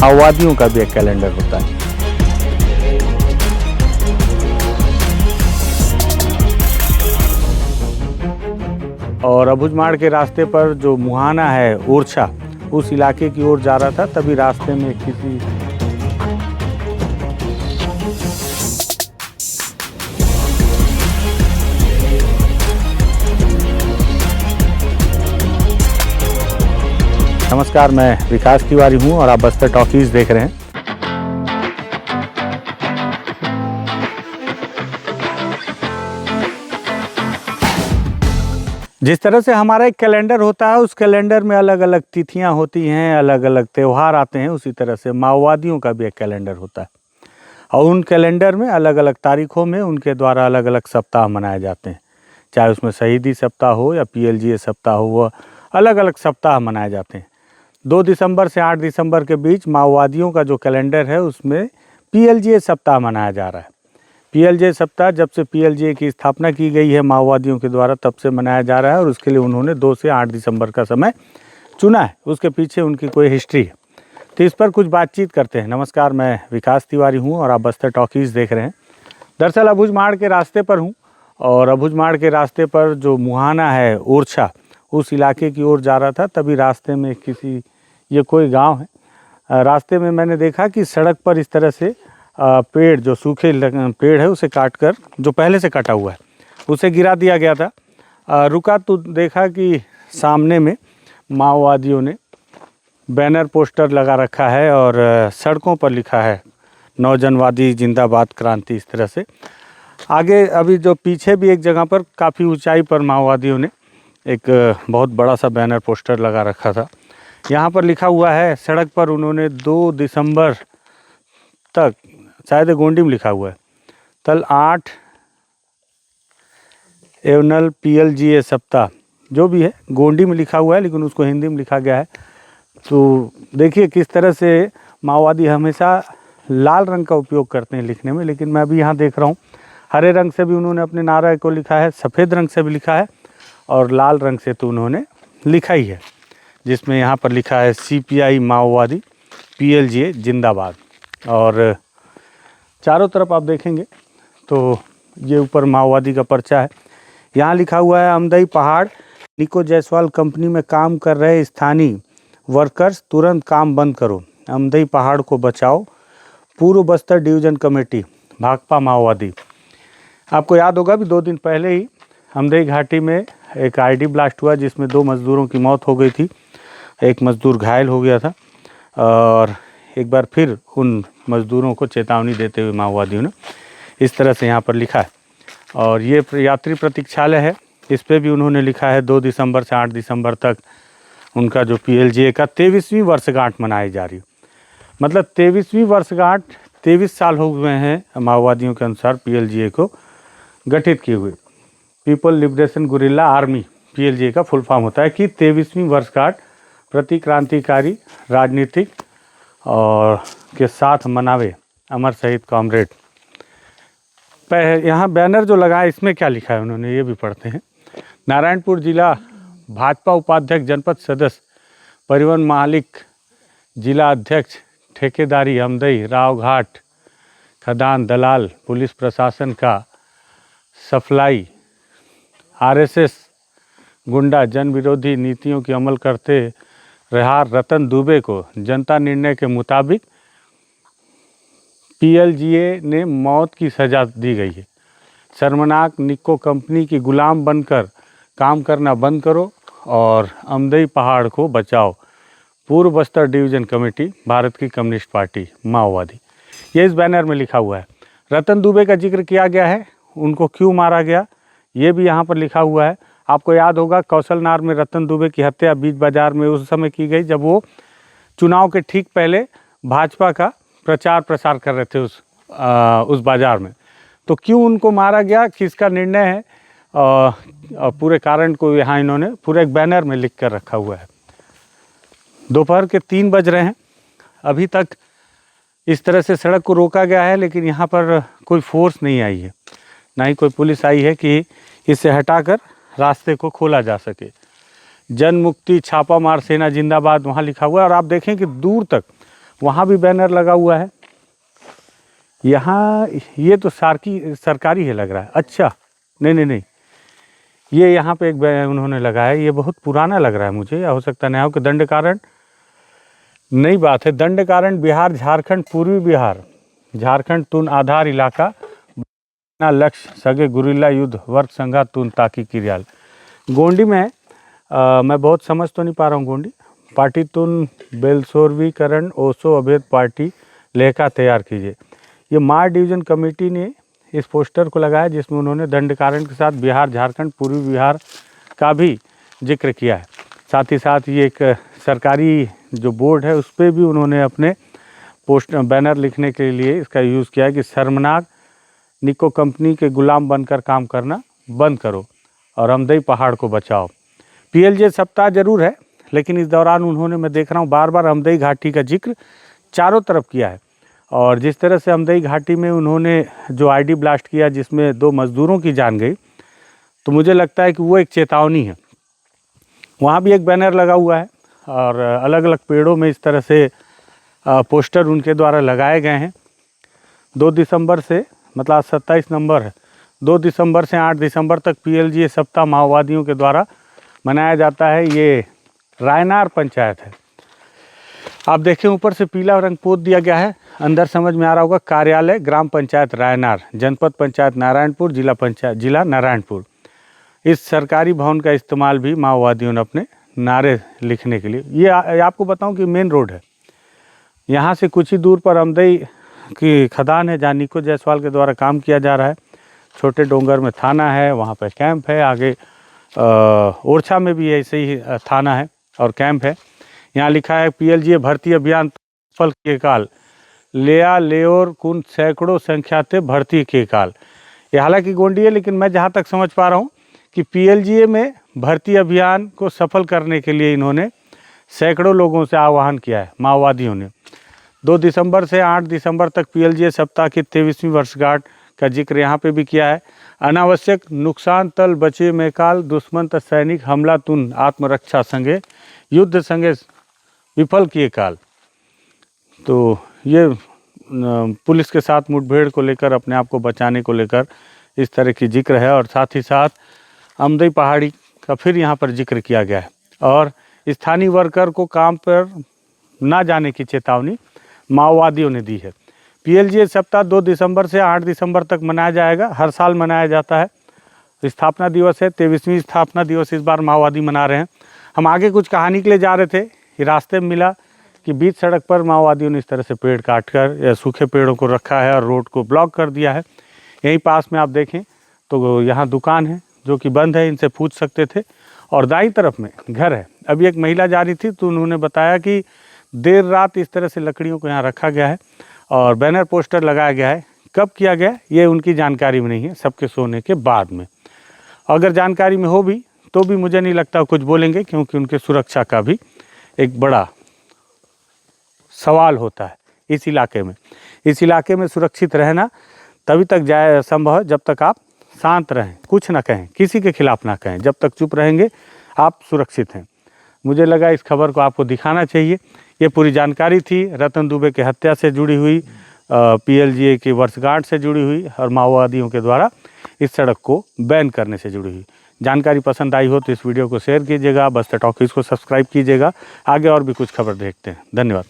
माओवादियों का भी एक कैलेंडर होता है। और अबुझमाड़ के रास्ते पर जो मुहाना है ओरछा, उस इलाके की ओर जा रहा था, तभी रास्ते में किसी नमस्कार, मैं विकास तिवारी हूँ और आप बस्तर टॉकीज देख रहे हैं। जिस तरह से हमारा एक कैलेंडर होता है, उस कैलेंडर में अलग अलग तिथियां होती हैं, अलग अलग त्यौहार आते हैं, उसी तरह से माओवादियों का भी एक कैलेंडर होता है। और उन कैलेंडर में अलग अलग तारीखों में उनके द्वारा अलग अलग सप्ताह मनाए जाते हैं। चाहे उसमें शहीदी सप्ताह हो या PLGA सप्ताह हो, वह अलग अलग सप्ताह मनाए जाते हैं। 2 दिसंबर से 8 दिसंबर के बीच माओवादियों का जो कैलेंडर है, उसमें PLGA सप्ताह मनाया जा रहा है। PLGA सप्ताह जब से PLGA की स्थापना की गई है माओवादियों के द्वारा, तब से मनाया जा रहा है और उसके लिए उन्होंने 2 से 8 दिसंबर का समय चुना है। उसके पीछे उनकी कोई हिस्ट्री है, तो इस पर कुछ बातचीत करते हैं। नमस्कार, मैं विकास तिवारी हूँ और आप बस्तर टॉकीज देख रहे हैं। दरअसल अबुझमाड़ के रास्ते पर हूँ और अबुझमाड़ के रास्ते पर जो मुहाना है ओरछा, उस इलाके की ओर जा रहा था, तभी रास्ते में किसी, ये कोई गांव है, रास्ते में मैंने देखा कि सड़क पर इस तरह से पेड़, जो सूखे पेड़ है उसे काटकर, जो पहले से कटा हुआ है, उसे गिरा दिया गया था। रुका तो देखा कि सामने में माओवादियों ने बैनर पोस्टर लगा रखा है और सड़कों पर लिखा है नौजनवादी जिंदाबाद क्रांति, इस तरह से। आगे अभी जो पीछे भी एक जगह पर काफ़ी ऊंचाई पर माओवादियों ने एक बहुत बड़ा सा बैनर पोस्टर लगा रखा था। यहाँ पर लिखा हुआ है, सड़क पर उन्होंने 2 दिसंबर तक, शायद गोंडी में लिखा हुआ है, तल 8 एवनल PLGA सप्ताह, जो भी है गोंडी में लिखा हुआ है, लेकिन उसको हिंदी में लिखा गया है। तो देखिए किस तरह से माओवादी हमेशा लाल रंग का उपयोग करते हैं लिखने में, लेकिन मैं अभी यहाँ देख रहा हूँ हरे रंग से भी उन्होंने अपने नारे को लिखा है, सफ़ेद रंग से भी लिखा है और लाल रंग से तो उन्होंने लिखा ही है, जिसमें यहाँ पर लिखा है CPI माओवादी PLGA जिंदाबाद। और चारों तरफ आप देखेंगे तो ये ऊपर माओवादी का पर्चा है। यहाँ लिखा हुआ है, अमदई पहाड़ निको जायसवाल कंपनी में काम कर रहे स्थानीय वर्कर्स तुरंत काम बंद करो, अमदई पहाड़ को बचाओ, पूर्व बस्तर डिवीज़न कमेटी भाकपा माओवादी। आपको याद होगा भी 2 दिन पहले ही अमदई घाटी में एक ID ब्लास्ट हुआ, जिसमें 2 मज़दूरों की मौत हो गई थी, एक मज़दूर घायल हो गया था। और एक बार फिर उन मज़दूरों को चेतावनी देते हुए माओवादियों ने इस तरह से यहाँ पर लिखा है। और ये यात्री प्रतीक्षालय है, इस पर भी उन्होंने लिखा है 2 दिसंबर से 8 दिसंबर तक उनका जो PLGA का 23वीं वर्षगांठ मनाई जा रही है। मतलब 23वीं वर्षगांठ, 23 साल हो गए हैं माओवादियों के अनुसार PLGA को गठित किए हुए। People liberation guerrilla army PLGA का फुल फॉर्म होता है कि 23वीं वर्षगांठ प्रतिक्रांतिकारी राजनीतिक और के साथ मनावे अमर शहीद कॉमरेड। यहाँ बैनर जो लगा है, इसमें क्या लिखा है उन्होंने, ये भी पढ़ते हैं। नारायणपुर जिला भाजपा उपाध्यक्ष, जनपद सदस्य, परिवहन मालिक, जिला अध्यक्ष, ठेकेदारी अमदई, रावघाट, खदान, दलाल, पुलिस प्रशासन का सफलाई, RSS गुंडा, जन विरोधी नीतियों की अमल करते रहा रतन दुबे को जनता निर्णय के मुताबिक PLGA ने मौत की सज़ा दी गई है। शर्मनाक निको कंपनी की गुलाम बनकर काम करना बंद करो और अमदई पहाड़ को बचाओ, पूर्व बस्तर डिवीज़न कमेटी भारत की कम्युनिस्ट पार्टी माओवादी। ये इस बैनर में लिखा हुआ है। रतन दुबे का जिक्र किया गया है, उनको क्यों मारा गया ये भी यहाँ पर लिखा हुआ है। आपको याद होगा कौशलनार में रतन दुबे की हत्या बीच बाजार में उस समय की गई, जब वो चुनाव के ठीक पहले भाजपा का प्रचार प्रसार कर रहे थे उस बाज़ार में। तो क्यों उनको मारा गया, किसका निर्णय है, पूरे कारण को यहाँ इन्होंने पूरे एक बैनर में लिख कर रखा हुआ है। दोपहर के 3 बज रहे हैं, अभी तक इस तरह से सड़क को रोका गया है, लेकिन यहाँ पर कोई फोर्स नहीं आई है, ना ही कोई पुलिस आई है कि इसे हटाकर रास्ते को खोला जा सके। जन मुक्ति छापा मार सेना जिंदाबाद वहाँ लिखा हुआ है। और आप देखें कि दूर तक वहाँ भी बैनर लगा हुआ है। यहाँ ये तो सरकारी है लग रहा है। अच्छा नहीं, ये यहाँ पे एक उन्होंने लगाया है, ये बहुत पुराना लग रहा है मुझे, या हो सकता है नया हो। कि दंड कारण नई बात है। दंड कारण बिहार झारखंड पूर्वी बिहार झारखंड तुन आधार इलाका ना लक्ष्य सगे गुरिल्ला युद्ध वर्ग संघा तुन ताकी किरियाल। गोंडी में मैं बहुत समझ तो नहीं पा रहा हूँ। गोंडी पार्टी तुन बेलसोरवीकरण ओसो अभेद पार्टी लेखा तैयार कीजिए। ये मार डिवीज़न कमेटी ने इस पोस्टर को लगाया जिसमें उन्होंने दंडकारण के साथ बिहार झारखंड पूर्वी बिहार का भी जिक्र किया है। साथ ही साथ ये एक सरकारी जो बोर्ड है उस पर भी उन्होंने अपने बैनर लिखने के लिए इसका यूज़ किया है कि शर्मनाक निको कंपनी के गुलाम बनकर काम करना बंद करो और अमदई पहाड़ को बचाओ। पीएलजे सप्ताह जरूर है, लेकिन इस दौरान उन्होंने, मैं देख रहा हूँ, बार बार अमदई घाटी का जिक्र चारों तरफ किया है। और जिस तरह से अमदई घाटी में उन्होंने जो आईडी ब्लास्ट किया जिसमें 2 मज़दूरों की जान गई, तो मुझे लगता है कि वो एक चेतावनी है। वहाँ भी एक बैनर लगा हुआ है और अलग अलग पेड़ों में इस तरह से पोस्टर उनके द्वारा लगाए गए हैं। 2 दिसंबर से, मतलब आज 27 नवंबर है, 2 दिसंबर से 8 दिसंबर तक पीएलजी सप्ताह माओवादियों के द्वारा मनाया जाता है। ये रायनार पंचायत है। आप देखें ऊपर से पीला रंग पोत दिया गया है, अंदर समझ में आ रहा होगा कार्यालय ग्राम पंचायत रायनार, जनपद पंचायत नारायणपुर, जिला नारायणपुर। इस सरकारी भवन का इस्तेमाल भी माओवादियों ने अपने नारे लिखने के लिए। ये आपको बताऊं कि मेन रोड है। यहाँ से कुछ ही दूर पर अमदई की खदान है जहाँ निको जायसवाल के द्वारा काम किया जा रहा है। छोटे डोंगर में थाना है, वहाँ पर कैंप है। आगे ओरछा में भी ऐसे ही थाना है और कैंप है। यहाँ लिखा है पीएलजी भर्ती अभियान सफल के काल लेया लेओर कुन सैकड़ों संख्या थे भर्ती के काल। ये हालांकि गोंडी है, लेकिन मैं जहाँ तक समझ पा रहा हूँ कि पीएलजी में भर्ती अभियान को सफल करने के लिए इन्होंने सैकड़ों लोगों से आह्वान किया है माओवादियों ने। 2 दिसंबर से 8 दिसंबर तक पीएलजी सप्ताह की 23वीं वर्षगांठ का जिक्र यहाँ पे भी किया है। अनावश्यक नुकसान तल बचे में काल दुश्मन त सैनिक हमला तुन आत्मरक्षा संगे युद्ध संगे विफल किए काल। तो ये पुलिस के साथ मुठभेड़ को लेकर, अपने आप को बचाने को लेकर इस तरह की जिक्र है। और साथ ही साथ अमदई पहाड़ी का फिर यहाँ पर जिक्र किया गया है और स्थानीय वर्कर को काम पर ना जाने की चेतावनी माओवादियों ने दी है। पीएलजी सप्ताह 2 दिसंबर से 8 दिसंबर तक मनाया जाएगा। हर साल मनाया जाता है। स्थापना दिवस है, 23वीं स्थापना दिवस इस बार माओवादी मना रहे हैं। हम आगे कुछ कहानी के लिए जा रहे थे कि रास्ते में मिला कि बीच सड़क पर माओवादियों ने इस तरह से पेड़ काटकर या सूखे पेड़ों को रखा है और रोड को ब्लॉक कर दिया है। यहीं पास में आप देखें तो यहाँ दुकान है जो कि बंद है, इनसे पूछ सकते थे। और दाईं तरफ में घर है। अभी एक महिला जा रही थी तो उन्होंने बताया कि देर रात इस तरह से लकड़ियों को यहाँ रखा गया है और बैनर पोस्टर लगाया गया है। कब किया गया ये उनकी जानकारी में नहीं है, सबके सोने के बाद में। अगर जानकारी में हो भी तो भी मुझे नहीं लगता कुछ बोलेंगे, क्योंकि उनके सुरक्षा का भी एक बड़ा सवाल होता है इस इलाके में। इस इलाके में सुरक्षित रहना तभी तक जाए संभव है जब तक आप शांत रहें, कुछ ना कहें, किसी के खिलाफ ना कहें। जब तक चुप रहेंगे आप सुरक्षित हैं। मुझे लगा इस खबर को आपको दिखाना चाहिए। ये पूरी जानकारी थी रतन दुबे की हत्या से जुड़ी हुई, पीएलजी की वर्षगांठ से जुड़ी हुई और माओवादियों के द्वारा इस सड़क को बैन करने से जुड़ी हुई। जानकारी पसंद आई हो तो इस वीडियो को शेयर कीजिएगा, बस्तर टॉकीज को सब्सक्राइब कीजिएगा। आगे और भी कुछ खबर देखते हैं। धन्यवाद।